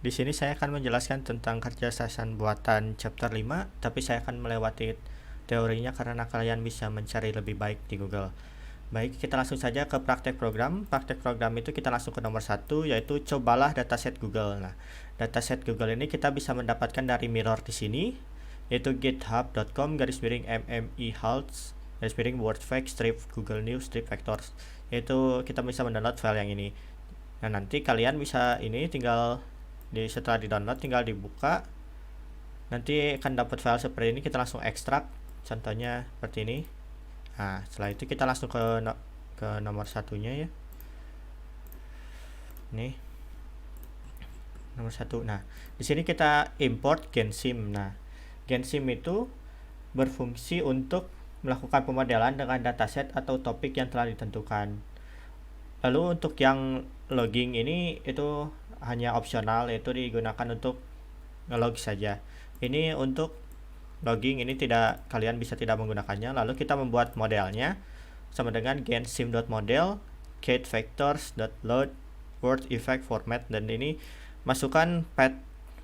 Di sini saya akan menjelaskan tentang kecerdasan buatan chapter 5, tapi saya akan melewati teorinya karena kalian bisa mencari lebih baik di Google. Baik, kita langsung saja ke praktek program. Praktek program itu kita langsung ke nomor 1, yaitu cobalah dataset Google. Nah, dataset Google ini kita bisa mendapatkan dari mirror di sini, yaitu github.com/mmehults wordfacts strip Google News strip vectors. Yaitu kita bisa mendownload file yang ini. Nah, nanti kalian bisa ini tinggal setelah di download tinggal dibuka, nanti akan dapat file seperti ini. Kita langsung ekstrak, contohnya seperti ini. Nah, setelah itu kita langsung ke nomor satunya ya, nih nomor 1. Nah, di sini kita import GenSim. Nah, GenSim itu berfungsi untuk melakukan pemodelan dengan dataset atau topik yang telah ditentukan. Lalu untuk yang logging ini itu hanya opsional, yaitu digunakan untuk ngelog saja. Ini untuk logging ini kalian bisa tidak menggunakannya. Lalu kita membuat modelnya sama dengan gensim.model getVectors.load word effect format, dan ini masukkan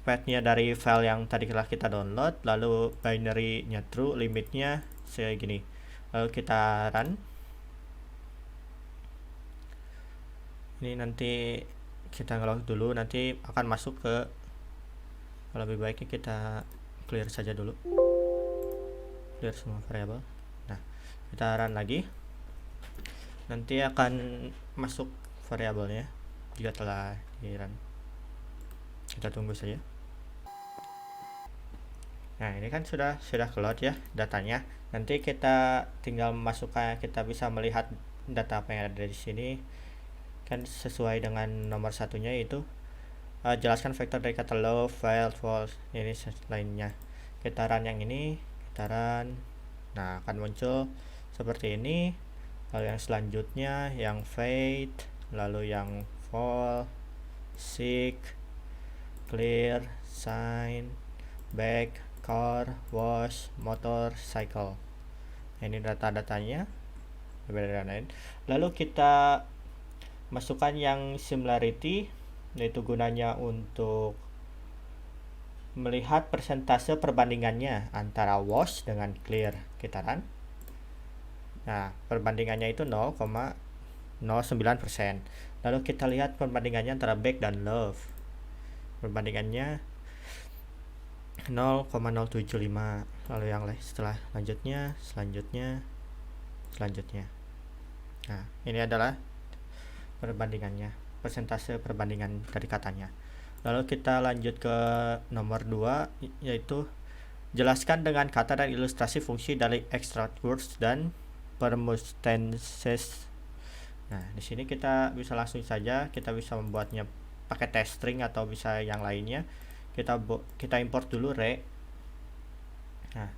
pathnya dari file yang tadi telah kita download, lalu binary-nya true, limitnya segini. Lalu kita run. Ini nanti kita ngelog dulu, nanti akan masuk ke, lebih baiknya kita clear saja dulu, clear semua variabel. Nah, kita run lagi, nanti akan masuk variabelnya jika telah di run. Kita tunggu saja. Nah, ini kan sudah keload ya datanya. Nanti kita tinggal masukkan, kita bisa melihat data apa yang ada di sini kan sesuai dengan nomor satunya, itu jelaskan vektor dari kata low, file, false, ini lainnya. Kita run yang ini, kita run. Nah, akan muncul seperti ini. Lalu yang selanjutnya yang fade, lalu yang fall, seek, clear, sign, back, car, wash, motor, cycle. Ini data-datanya berbeda dengan lain. Lalu kita masukkan yang similarity, yaitu gunanya untuk melihat persentase perbandingannya antara wash dengan clear. Kita run. Nah, perbandingannya itu 0,09%. Lalu kita lihat perbandingannya antara back dan love. Perbandingannya 0,075. Lalu yang selanjutnya. Nah, ini adalah perbandingannya, persentase perbandingan dari katanya. Lalu kita lanjut ke nomor 2, yaitu jelaskan dengan kata dan ilustrasi fungsi dari extract words dan permutenses. Nah, di sini kita bisa langsung saja, kita bisa membuatnya pakai text string atau bisa yang lainnya. Kita import dulu re. Nah,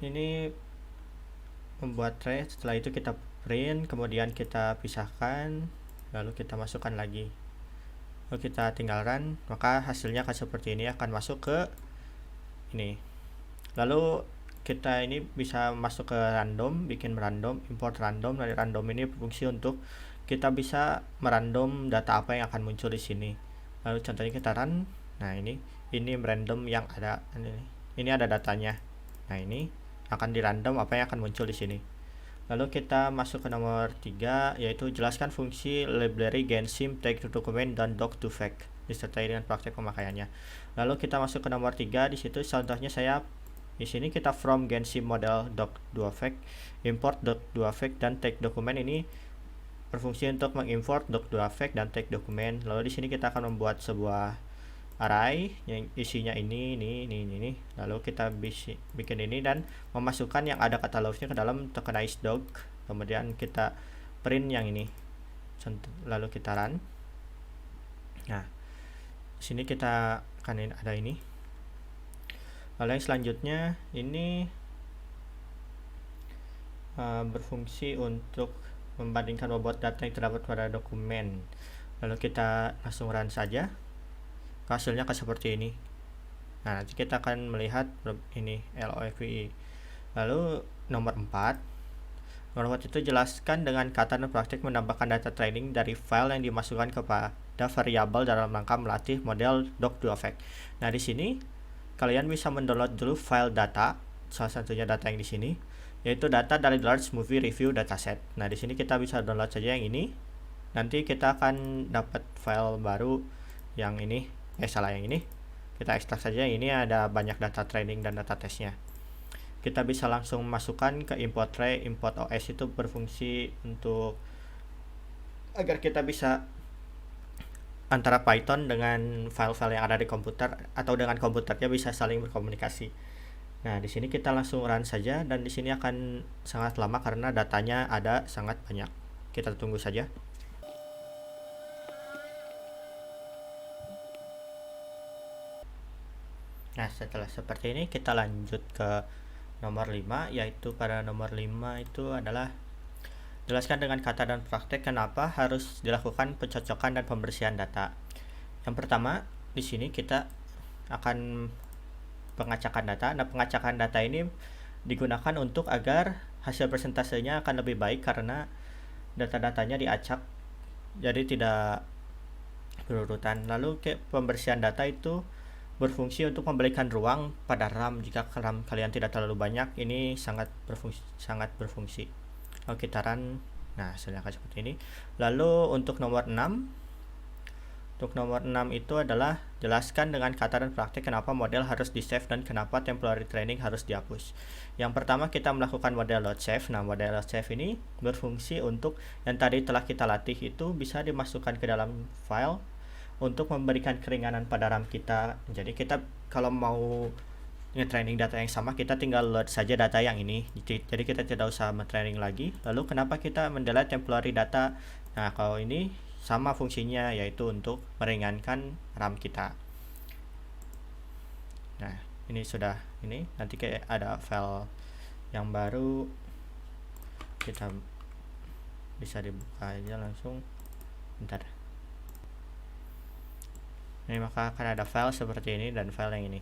ini membuat re, setelah itu kita print, kemudian kita pisahkan, lalu kita masukkan lagi, lalu kita tinggal run, maka hasilnya akan seperti ini, akan masuk ke ini. Lalu kita ini bisa masuk ke random, bikin random, import random. Dari random ini berfungsi untuk kita bisa merandom data apa yang akan muncul di sini. Lalu contohnya kita run. Nah, ini random yang ada ini ada datanya. Nah, ini akan di random apa yang akan muncul di sini. Lalu kita masuk ke nomor 3, yaitu jelaskan fungsi library gensim take to document dan doc to fact disertai dengan praktek pemakaiannya. Lalu kita masuk ke nomor 3, di situ contohnya di sini kita from gensim model doc2fact import doc2fact dan take document. Ini berfungsi untuk mengimport doc2fact dan take document. Lalu di sini kita akan membuat sebuah array yang isinya ini. Lalu kita bikin ini dan memasukkan yang ada kata love-nya ke dalam tokenize doc. Kemudian kita print yang ini. Lalu kita run. Nah, di sini kita akan ada ini. Lalu yang selanjutnya ini berfungsi untuk membandingkan bobot data yang terdapat pada dokumen. Lalu kita langsung run saja. Hasilnya akan seperti ini. Nah, nanti kita akan melihat ini LOFI. Lalu nomor 4, Nomor 4 itu jelaskan dengan kata dan praktik menambahkan data training dari file yang dimasukkan kepada variabel dalam rangka melatih model doc2effect. Nah, di sini kalian bisa mendownload dulu file data, salah satunya data yang di sini, yaitu data dari Large Movie Review Dataset. Nah, di sini kita bisa download saja yang ini. Nanti kita akan dapat file baru yang ini, yang ini. Kita ekstrak saja, ini ada banyak data training dan data testnya. Kita bisa langsung masukkan ke import tray. Import OS itu berfungsi untuk agar kita bisa antara Python dengan file-file yang ada di komputer atau dengan komputernya bisa saling berkomunikasi. Nah, di sini kita langsung run saja dan di sini akan sangat lama karena datanya ada sangat banyak. Kita tunggu saja. Nah, setelah seperti ini kita lanjut ke nomor 5, yaitu pada nomor 5 itu adalah jelaskan dengan kata dan praktek kenapa harus dilakukan pencocokan dan pembersihan data. Yang pertama, di sini kita akan pengacakan data. Nah, pengacakan data ini digunakan untuk agar hasil persentasenya akan lebih baik karena data-datanya diacak jadi tidak berurutan. Lalu pembersihan data itu berfungsi untuk memberikan ruang pada RAM jika RAM kalian tidak terlalu banyak. Ini sangat berfungsi. Oke, kita run. Nah, hasilnya akan seperti ini. Lalu untuk nomor 6 itu adalah jelaskan dengan kata dan praktik kenapa model harus di save dan kenapa temporary training harus dihapus. Yang pertama kita melakukan model load save. Nah, model load save ini berfungsi untuk yang tadi telah kita latih itu bisa dimasukkan ke dalam file untuk memberikan keringanan pada RAM kita. Jadi kita kalau mau nge-training data yang sama, kita tinggal load saja data yang ini. Jadi kita tidak usah men-training lagi. Lalu kenapa kita mendelete temporary data? Nah, kalau ini sama fungsinya, yaitu untuk meringankan RAM kita. Nah, ini sudah ini. Nanti kayak ada file yang baru, kita bisa dibuka aja langsung. Bentar. Ini maka akan ada file seperti ini dan file yang ini.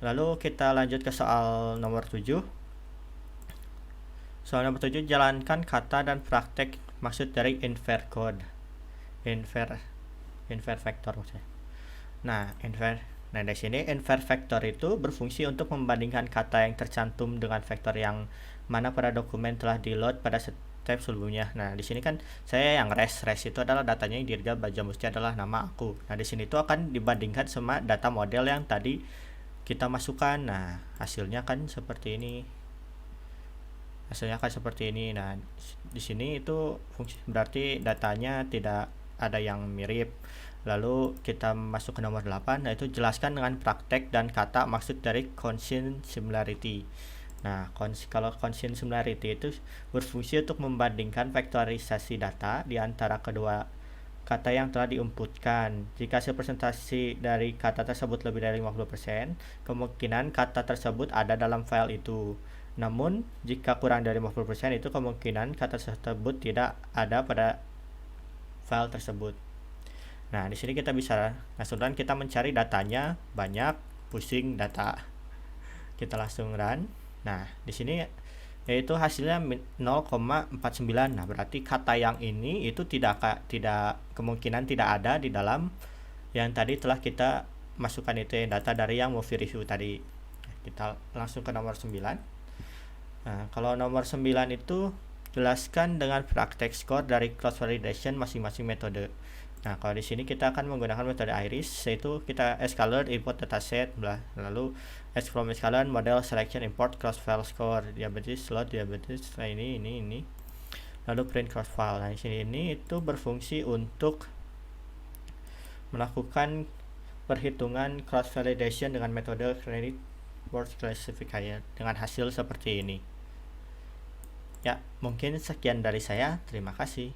Lalu kita lanjut ke soal nomor 7. Soal nomor 7, jalankan kata dan praktek maksud dari infer code. Infer vector maksudnya. Nah, di sini infer vector itu berfungsi untuk membandingkan kata yang tercantum dengan vektor yang mana pada dokumen telah di-load pada step sebelumnya. Nah, di sini kan saya yang res itu adalah datanya yang dirga baja musti adalah nama aku. Nah, di sini itu akan dibandingkan sama data model yang tadi kita masukkan. Nah, hasilnya kan seperti ini. Nah, di sini itu fungsi berarti datanya tidak ada yang mirip. Lalu kita masuk ke nomor 8, yaitu jelaskan dengan praktek dan kata maksud dari constant similarity. Nah, kalau constant similarity itu berfungsi untuk membandingkan vektorisasi data di antara kedua kata yang telah diinputkan. Jika hasil presentasi dari kata tersebut lebih dari 50%, kemungkinan kata tersebut ada dalam file itu. Namun, jika kurang dari 50%, itu kemungkinan kata tersebut tidak ada pada file tersebut. Nah, di sini kita bisa langsung run, kita mencari datanya banyak, pusing data. Kita langsung run. Nah, di sini yaitu hasilnya 0,49. Nah, berarti kata yang ini itu tidak kemungkinan tidak ada di dalam yang tadi telah kita masukkan itu yang data dari yang movie review tadi. Kita langsung ke nomor 9. Nah, kalau nomor 9 itu jelaskan dengan praktek score dari cross validation masing-masing metode. Nah, kalau di sini kita akan menggunakan metode iris, yaitu kita scalar import dataset, lalu from scalar model selection import cross file score diabetes slot diabetes ini lalu print cross file. Nah, di sini ini itu berfungsi untuk melakukan perhitungan cross validation dengan metode credit word classifier dengan hasil seperti ini. Ya, mungkin sekian dari saya. Terima kasih.